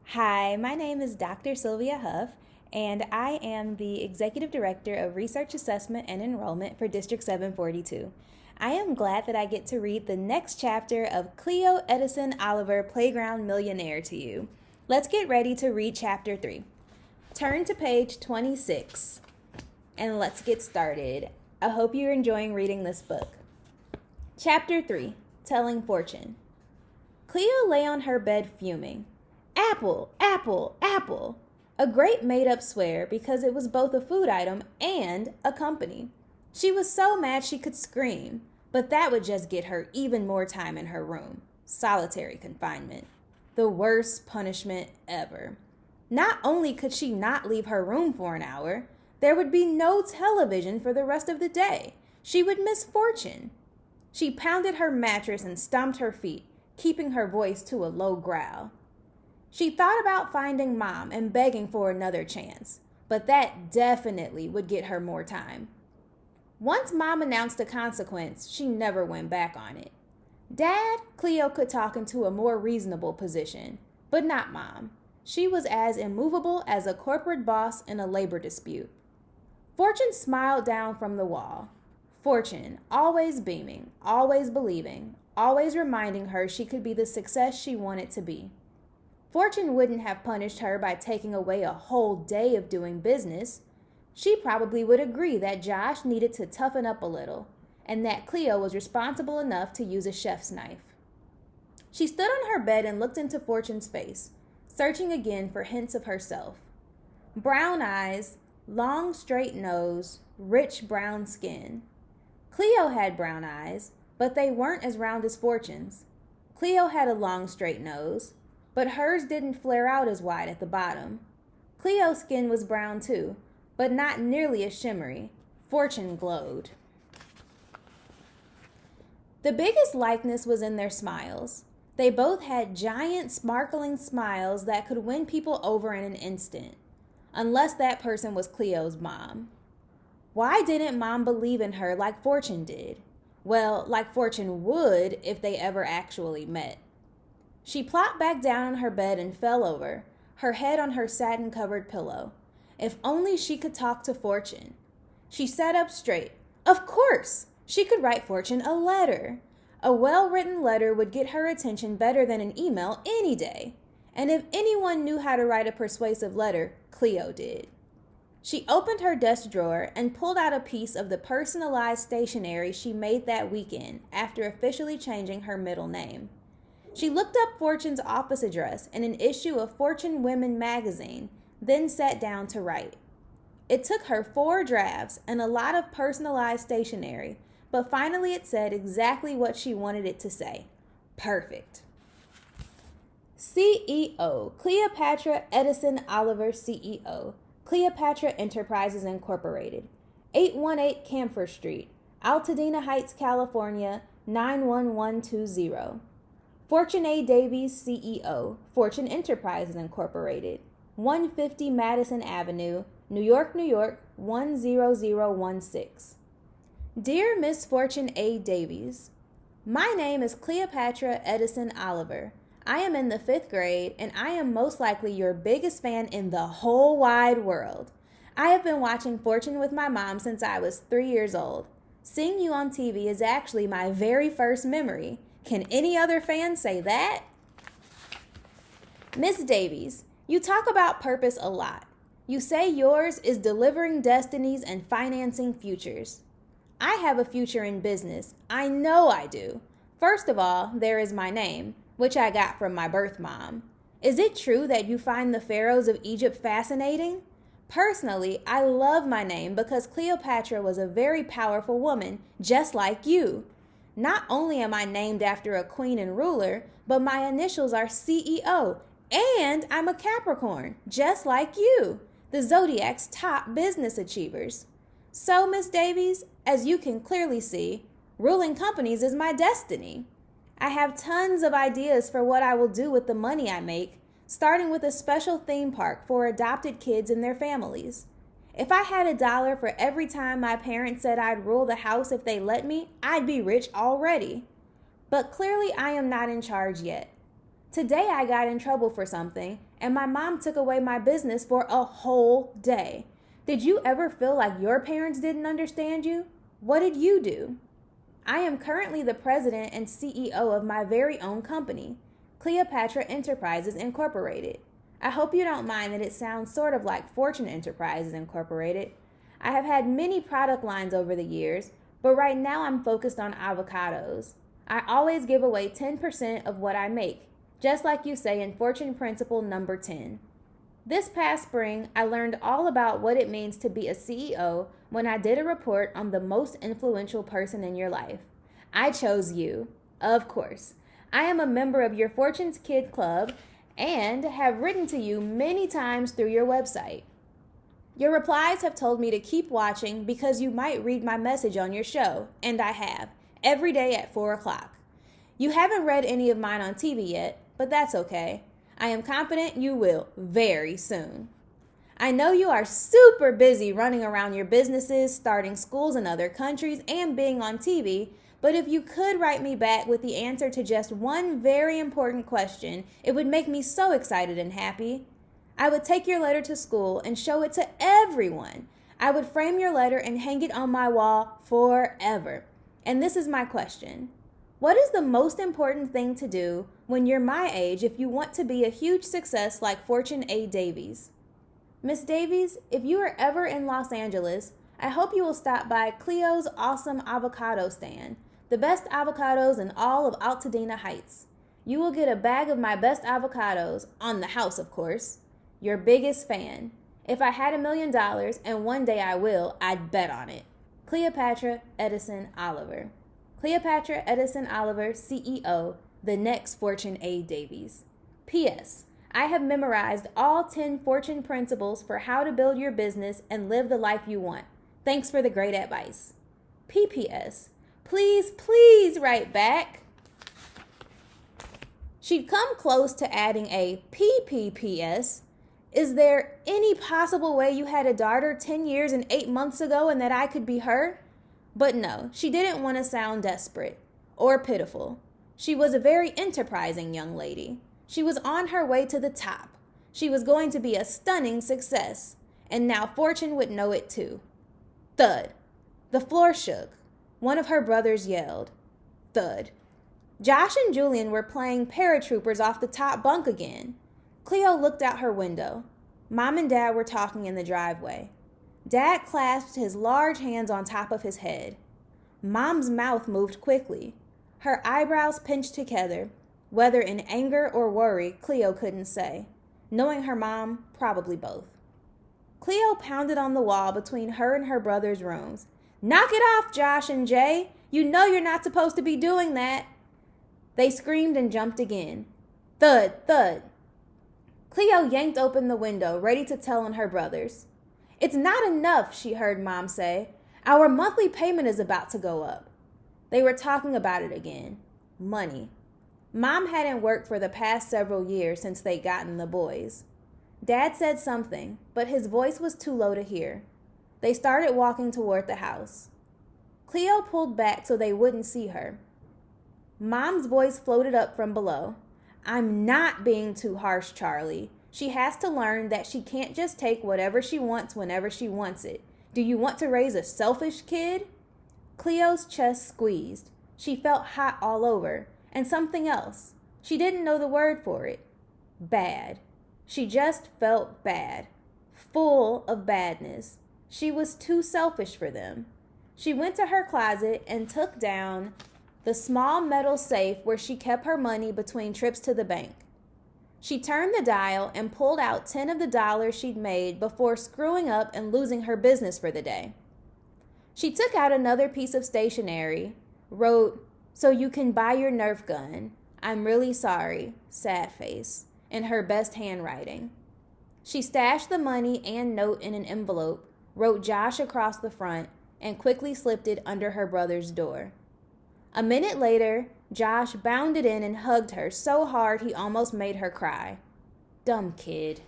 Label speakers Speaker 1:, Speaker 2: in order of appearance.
Speaker 1: Hi, my name is Dr. Sylvia Huff, and I am the Executive Director of Research Assessment and Enrollment for District 742. I am glad that I get to read the next chapter of Cleo, Edison, Oliver, Playground Millionaire to you. Let's get ready to read Chapter 3. Turn to page 26, and let's get started. I hope you're enjoying reading this book. Chapter 3, Telling Fortune. Cleo lay on her bed fuming. Apple, apple, apple. A great made-up swear because it was both a food item and a company. She was so mad she could scream, but that would just get her even more time in her room. Solitary confinement. The worst punishment ever. Not only could she not leave her room for an hour, there would be no television for the rest of the day. She would miss Fortune. She pounded her mattress and stomped her feet, keeping her voice to a low growl. She thought about finding Mom and begging for another chance, but that definitely would get her more time. Once Mom announced a consequence, she never went back on it. Dad, Cleo could talk into a more reasonable position, but not Mom. She was as immovable as a corporate boss in a labor dispute. Fortune smiled down from the wall. Fortune, always beaming, always believing, always reminding her she could be the success she wanted to be. Fortune wouldn't have punished her by taking away a whole day of doing business. She probably would agree that Josh needed to toughen up a little, and that Cleo was responsible enough to use a chef's knife. She stood on her bed and looked into Fortune's face, searching again for hints of herself. Brown eyes, long straight nose, rich brown skin. Cleo had brown eyes, but they weren't as round as Fortune's. Cleo had a long straight nose, but hers didn't flare out as wide at the bottom. Cleo's skin was brown too, but not nearly as shimmery. Fortune glowed. The biggest likeness was in their smiles. They both had giant, sparkling smiles that could win people over in an instant, unless that person was Cleo's mom. Why didn't Mom believe in her like Fortune did? Well, like Fortune would if they ever actually met. She plopped back down on her bed and fell over, her head on her satin-covered pillow. If only she could talk to Fortune. She sat up straight. Of course! She could write Fortune a letter. A well-written letter would get her attention better than an email any day. And if anyone knew how to write a persuasive letter, Cleo did. She opened her desk drawer and pulled out a piece of the personalized stationery she made that weekend after officially changing her middle name. She looked up Fortune's office address in an issue of Fortune Women magazine, then sat down to write. It took her 4 drafts and a lot of personalized stationery, but finally it said exactly what she wanted it to say. Perfect. CEO, Cleopatra Edison Oliver CEO, Cleopatra Enterprises Incorporated, 818 Camphor Street, Altadena Heights, California, 91120. Fortune A. Davies, CEO, Fortune Enterprises Incorporated, 150 Madison Avenue, New York, New York, 10016. Dear Miss Fortune A. Davies, my name is Cleopatra Edison Oliver. I am in the 5th grade, and I am most likely your biggest fan in the whole wide world. I have been watching Fortune with my mom since I was 3 years old. Seeing you on TV is actually my very first memory. Can any other fan say that? Miss Davies, you talk about purpose a lot. You say yours is delivering destinies and financing futures. I have a future in business. I know I do. First of all, there is my name, which I got from my birth mom. Is it true that you find the pharaohs of Egypt fascinating? Personally, I love my name because Cleopatra was a very powerful woman, just like you. Not only am I named after a queen and ruler, but my initials are CEO, and I'm a Capricorn, just like you, the Zodiac's top business achievers. So, Miss Davies, as you can clearly see, ruling companies is my destiny. I have tons of ideas for what I will do with the money I make, starting with a special theme park for adopted kids and their families. If I had $1 for every time my parents said I'd rule the house if they let me, I'd be rich already. But clearly I am not in charge yet. Today I got in trouble for something, and my mom took away my business for a whole day. Did you ever feel like your parents didn't understand you? What did you do? I am currently the president and CEO of my very own company, Cleopatra Enterprises Incorporated. I hope you don't mind that it sounds sort of like Fortune Enterprises Incorporated. I have had many product lines over the years, but right now I'm focused on avocados. I always give away 10% of what I make, just like you say in Fortune Principle number 10. This past spring, I learned all about what it means to be a CEO when I did a report on the most influential person in your life. I chose you, of course. I am a member of your Fortune's Kid Club and have written to you many times through your website. Your replies have told me to keep watching because you might read my message on your show, and I have, every day at 4 o'clock. You haven't read any of mine on TV yet, but that's okay. I am confident you will very soon. I know you are super busy running around your businesses, starting schools in other countries, and being on TV, but if you could write me back with the answer to just one very important question, it would make me so excited and happy. I would take your letter to school and show it to everyone. I would frame your letter and hang it on my wall forever. And this is my question. What is the most important thing to do when you're my age if you want to be a huge success like Fortune A. Davies? Miss Davies, if you are ever in Los Angeles, I hope you will stop by Cleo's awesome avocado stand, the best avocados in all of Altadena Heights. You will get a bag of my best avocados, on the house of course. Your biggest fan. If I had $1 million, and one day I will, I'd bet on it. Cleopatra Edison Oliver. Cleopatra Edison Oliver, CEO, the next Fortune A. Davies. P.S. I have memorized all 10 Fortune principles for how to build your business and live the life you want. Thanks for the great advice. P.P.S. Please write back. She'd come close to adding a P.P.P.S. Is there any possible way you had a daughter 10 years and 8 months ago and that I could be her? But no, she didn't want to sound desperate or pitiful. She was a very enterprising young lady. She was on her way to the top. She was going to be a stunning success. And now Fortune would know it too. Thud. The floor shook. One of her brothers yelled. Thud. Josh and Julian were playing paratroopers off the top bunk again. Cleo looked out her window. Mom and Dad were talking in the driveway. Dad clasped his large hands on top of his head. Mom's mouth moved quickly. Her eyebrows pinched together. Whether in anger or worry, Cleo couldn't say. Knowing her mom, probably both. Cleo pounded on the wall between her and her brother's rooms. Knock it off, Josh and Jay. You know you're not supposed to be doing that. They screamed and jumped again. Thud, thud. Cleo yanked open the window, ready to tell on her brothers. It's not enough, she heard Mom say. Our monthly payment is about to go up. They were talking about it again. Money. Mom hadn't worked for the past several years since they'd gotten the boys. Dad said something, but his voice was too low to hear. They started walking toward the house. Cleo pulled back so they wouldn't see her. Mom's voice floated up from below. I'm not being too harsh, Charlie. She has to learn that she can't just take whatever she wants whenever she wants it. Do you want to raise a selfish kid? Cleo's chest squeezed. She felt hot all over, and something else. She didn't know the word for it. Bad. She just felt bad. Full of badness. She was too selfish for them. She went to her closet and took down the small metal safe where she kept her money between trips to the bank. She turned the dial and pulled out 10 of the dollars she'd made before screwing up and losing her business for the day. She took out another piece of stationery, wrote, "So you can buy your Nerf gun. I'm really sorry," sad face, in her best handwriting. She stashed the money and note in an envelope, wrote Josh across the front, and quickly slipped it under her brother's door. A minute later, Josh bounded in and hugged her so hard he almost made her cry. Dumb kid.